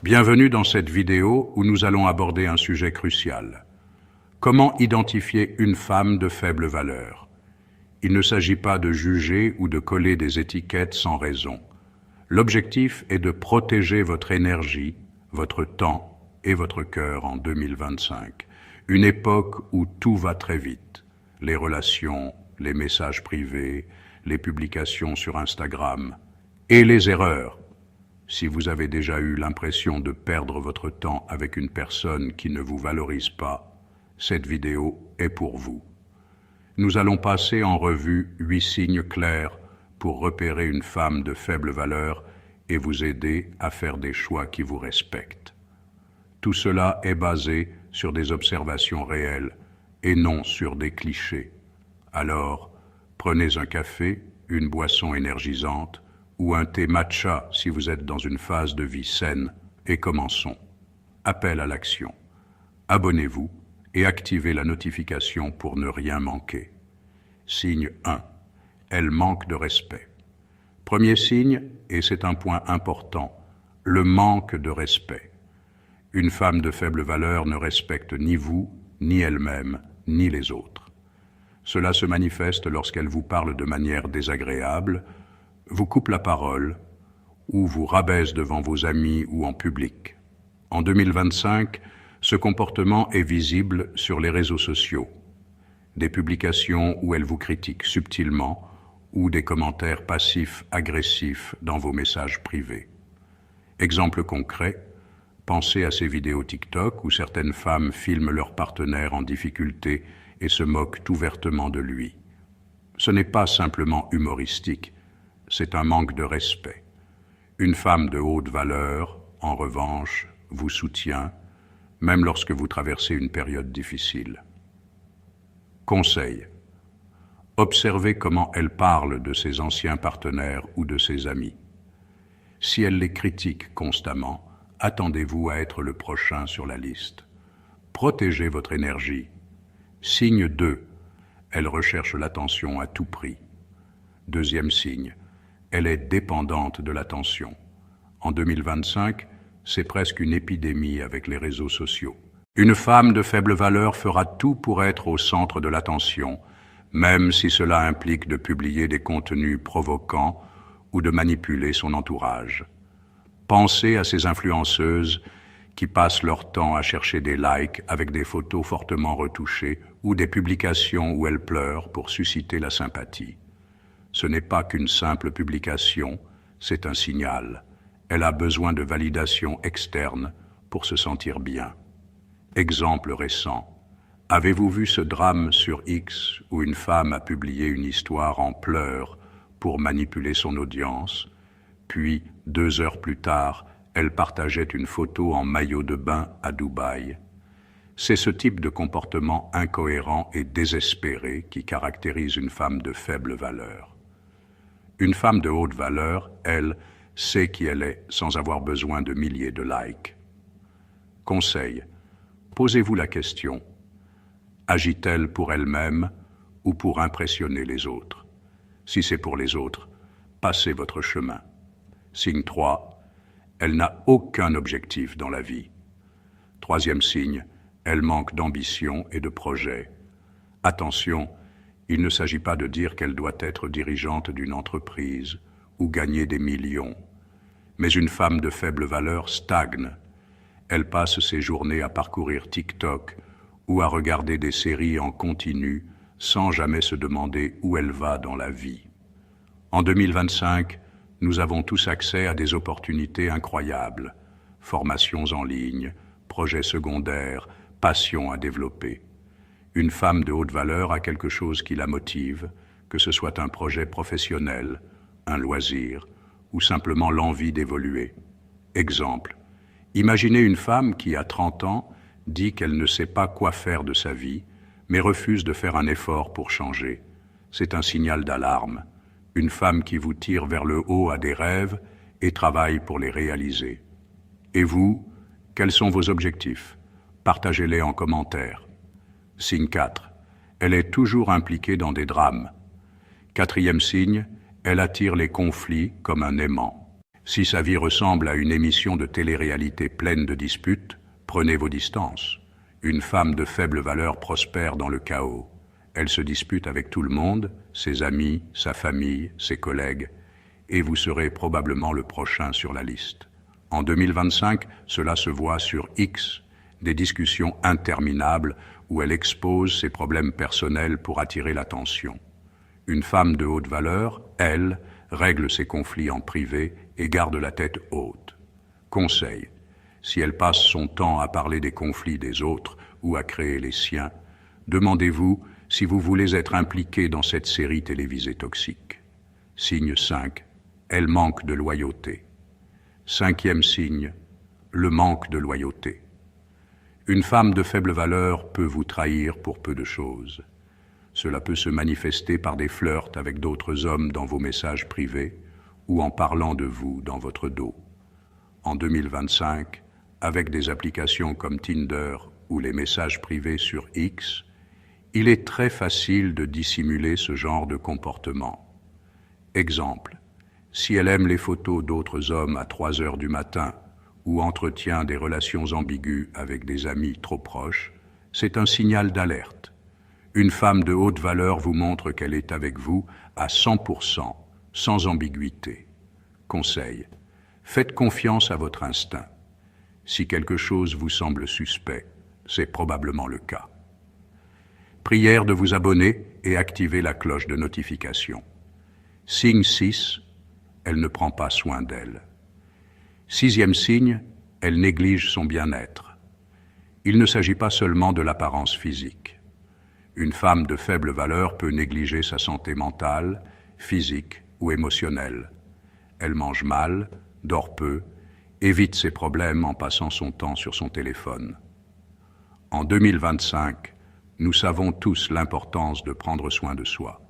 Bienvenue dans cette vidéo où nous allons aborder un sujet crucial. Comment identifier une femme de faible valeur? Il ne s'agit pas de juger ou de coller des étiquettes sans raison. L'objectif est de protéger votre énergie, votre temps et votre cœur en 2025. Une époque où tout va très vite. Les relations, les messages privés, les publications sur Instagram et les erreurs. Si vous avez déjà eu l'impression de perdre votre temps avec une personne qui ne vous valorise pas, cette vidéo est pour vous. Nous allons passer en revue 8 signes clairs pour repérer une femme de faible valeur et vous aider à faire des choix qui vous respectent. Tout cela est basé sur des observations réelles et non sur des clichés. Alors, prenez un café, une boisson énergisante ou un thé matcha si vous êtes dans une phase de vie saine et commençons. Appel à l'action. Abonnez-vous et activez la notification pour ne rien manquer. Signe 1. Elle manque de respect. Premier signe, et c'est un point important, le manque de respect. Une femme de faible valeur ne respecte ni vous, ni elle-même, ni les autres. Cela se manifeste lorsqu'elle vous parle de manière désagréable, vous coupe la parole ou vous rabaisse devant vos amis ou en public. En 2025, ce comportement est visible sur les réseaux sociaux. Des publications où elle vous critique subtilement ou des commentaires passifs agressifs dans vos messages privés. Exemple concret, pensez à ces vidéos TikTok où certaines femmes filment leur partenaire en difficulté et se moquent ouvertement de lui. Ce n'est pas simplement humoristique, c'est un manque de respect. Une femme de haute valeur, en revanche, vous soutient, même lorsque vous traversez une période difficile. Conseil. Observez comment elle parle de ses anciens partenaires ou de ses amis. Si elle les critique constamment, attendez-vous à être le prochain sur la liste. Protégez votre énergie. Signe 2. Elle recherche l'attention à tout prix. Deuxième signe. Elle est dépendante de l'attention. En 2025, c'est presque une épidémie avec les réseaux sociaux. Une femme de faible valeur fera tout pour être au centre de l'attention, même si cela implique de publier des contenus provoquants ou de manipuler son entourage. Pensez à ces influenceuses qui passent leur temps à chercher des likes avec des photos fortement retouchées ou des publications où elles pleurent pour susciter la sympathie. Ce n'est pas qu'une simple publication, c'est un signal. Elle a besoin de validation externe pour se sentir bien. Exemple récent. Avez-vous vu ce drame sur X où une femme a publié une histoire en pleurs pour manipuler son audience, puis 2 heures plus tard, elle partageait une photo en maillot de bain à Dubaï? C'est ce type de comportement incohérent et désespéré qui caractérise une femme de faible valeur. Une femme de haute valeur, elle, sait qui elle est sans avoir besoin de milliers de likes. Conseil. Posez-vous la question. Agit-elle pour elle-même ou pour impressionner les autres? Si c'est pour les autres, passez votre chemin. Signe 3. Elle n'a aucun objectif dans la vie. Troisième signe. Elle manque d'ambition et de projet. Attention, il ne s'agit pas de dire qu'elle doit être dirigeante d'une entreprise ou gagner des millions. Mais une femme de faible valeur stagne. Elle passe ses journées à parcourir TikTok ou à regarder des séries en continu sans jamais se demander où elle va dans la vie. En 2025, nous avons tous accès à des opportunités incroyables. Formations en ligne, projets secondaires, passions à développer. Une femme de haute valeur a quelque chose qui la motive, que ce soit un projet professionnel, un loisir ou simplement l'envie d'évoluer. Exemple, imaginez une femme qui, à 30 ans, dit qu'elle ne sait pas quoi faire de sa vie, mais refuse de faire un effort pour changer. C'est un signal d'alarme. Une femme qui vous tire vers le haut a des rêves et travaille pour les réaliser. Et vous, quels sont vos objectifs? Partagez-les en commentaire. Signe 4. Elle est toujours impliquée dans des drames. Quatrième signe, elle attire les conflits comme un aimant. Si sa vie ressemble à une émission de télé-réalité pleine de disputes, prenez vos distances. Une femme de faible valeur prospère dans le chaos. Elle se dispute avec tout le monde, ses amis, sa famille, ses collègues, et vous serez probablement le prochain sur la liste. En 2025, cela se voit sur X, des discussions interminables où elle expose ses problèmes personnels pour attirer l'attention. Une femme de haute valeur, elle, règle ses conflits en privé et garde la tête haute. Conseil: si elle passe son temps à parler des conflits des autres ou à créer les siens, demandez-vous si vous voulez être impliqué dans cette série télévisée toxique. Signe 5, elle manque de loyauté. 5e signe, le manque de loyauté. Une femme de faible valeur peut vous trahir pour peu de choses. Cela peut se manifester par des flirts avec d'autres hommes dans vos messages privés ou en parlant de vous dans votre dos. En 2025, avec des applications comme Tinder ou les messages privés sur X, il est très facile de dissimuler ce genre de comportement. Exemple: si elle aime les photos d'autres hommes à 3 heures du matin ou entretient des relations ambiguës avec des amis trop proches, c'est un signal d'alerte. Une femme de haute valeur vous montre qu'elle est avec vous à 100%, sans ambiguïté. Conseil: faites confiance à votre instinct. Si quelque chose vous semble suspect, c'est probablement le cas. Prière de vous abonner et activer la cloche de notification. Signe 6, elle ne prend pas soin d'elle. 6e signe, elle néglige son bien-être. Il ne s'agit pas seulement de l'apparence physique. Une femme de faible valeur peut négliger sa santé mentale, physique ou émotionnelle. Elle mange mal, dort peu, évite ses problèmes en passant son temps sur son téléphone. En 2025, nous savons tous l'importance de prendre soin de soi.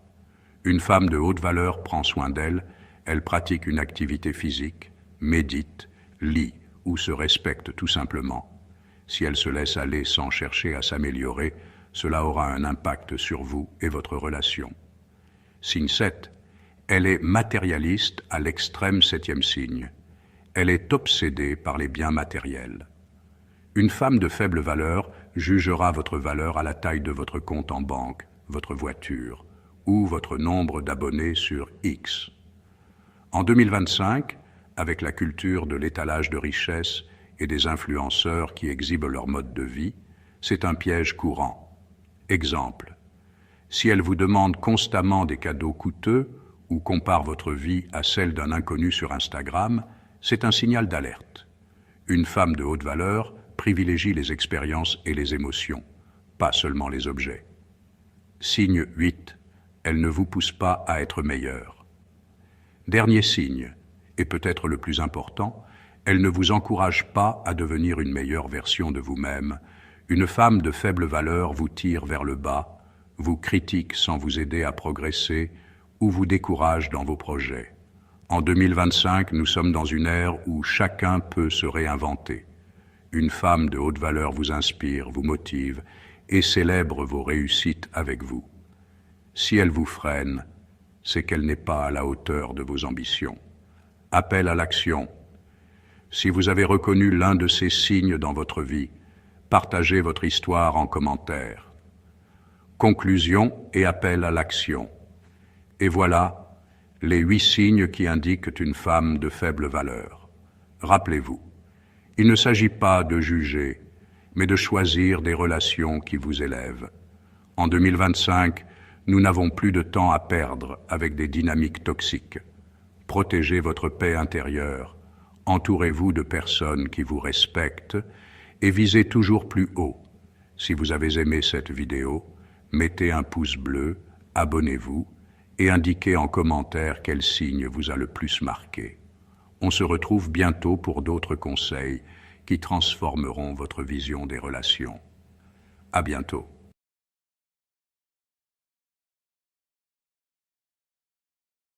Une femme de haute valeur prend soin d'elle, elle pratique une activité physique, médite, lit ou se respecte tout simplement. Si elle se laisse aller sans chercher à s'améliorer, cela aura un impact sur vous et votre relation. Signe 7, elle est matérialiste à l'extrême 7e signe. Elle est obsédée par les biens matériels. Une femme de faible valeur jugera votre valeur à la taille de votre compte en banque, votre voiture ou votre nombre d'abonnés sur X. En 2025, avec la culture de l'étalage de richesse et des influenceurs qui exhibent leur mode de vie, c'est un piège courant. Exemple: si elle vous demande constamment des cadeaux coûteux ou compare votre vie à celle d'un inconnu sur Instagram, c'est un signal d'alerte. Une femme de haute valeur privilégie les expériences et les émotions, pas seulement les objets. Signe 8, elle ne vous pousse pas à être meilleur. Dernier signe, et peut-être le plus important, elle ne vous encourage pas à devenir une meilleure version de vous-même. Une femme de faible valeur vous tire vers le bas, vous critique sans vous aider à progresser ou vous décourage dans vos projets. En 2025, nous sommes dans une ère où chacun peut se réinventer. Une femme de haute valeur vous inspire, vous motive et célèbre vos réussites avec vous. Si elle vous freine, c'est qu'elle n'est pas à la hauteur de vos ambitions. Appel à l'action. Si vous avez reconnu l'un de ces signes dans votre vie, partagez votre histoire en commentaire. Conclusion et appel à l'action. Et voilà les 8 signes qui indiquent une femme de faible valeur. Rappelez-vous, il ne s'agit pas de juger, mais de choisir des relations qui vous élèvent. En 2025, nous n'avons plus de temps à perdre avec des dynamiques toxiques. Protégez votre paix intérieure, entourez-vous de personnes qui vous respectent et visez toujours plus haut. Si vous avez aimé cette vidéo, mettez un pouce bleu, abonnez-vous et indiquez en commentaire quel signe vous a le plus marqué. On se retrouve bientôt pour d'autres conseils qui transformeront votre vision des relations. À bientôt.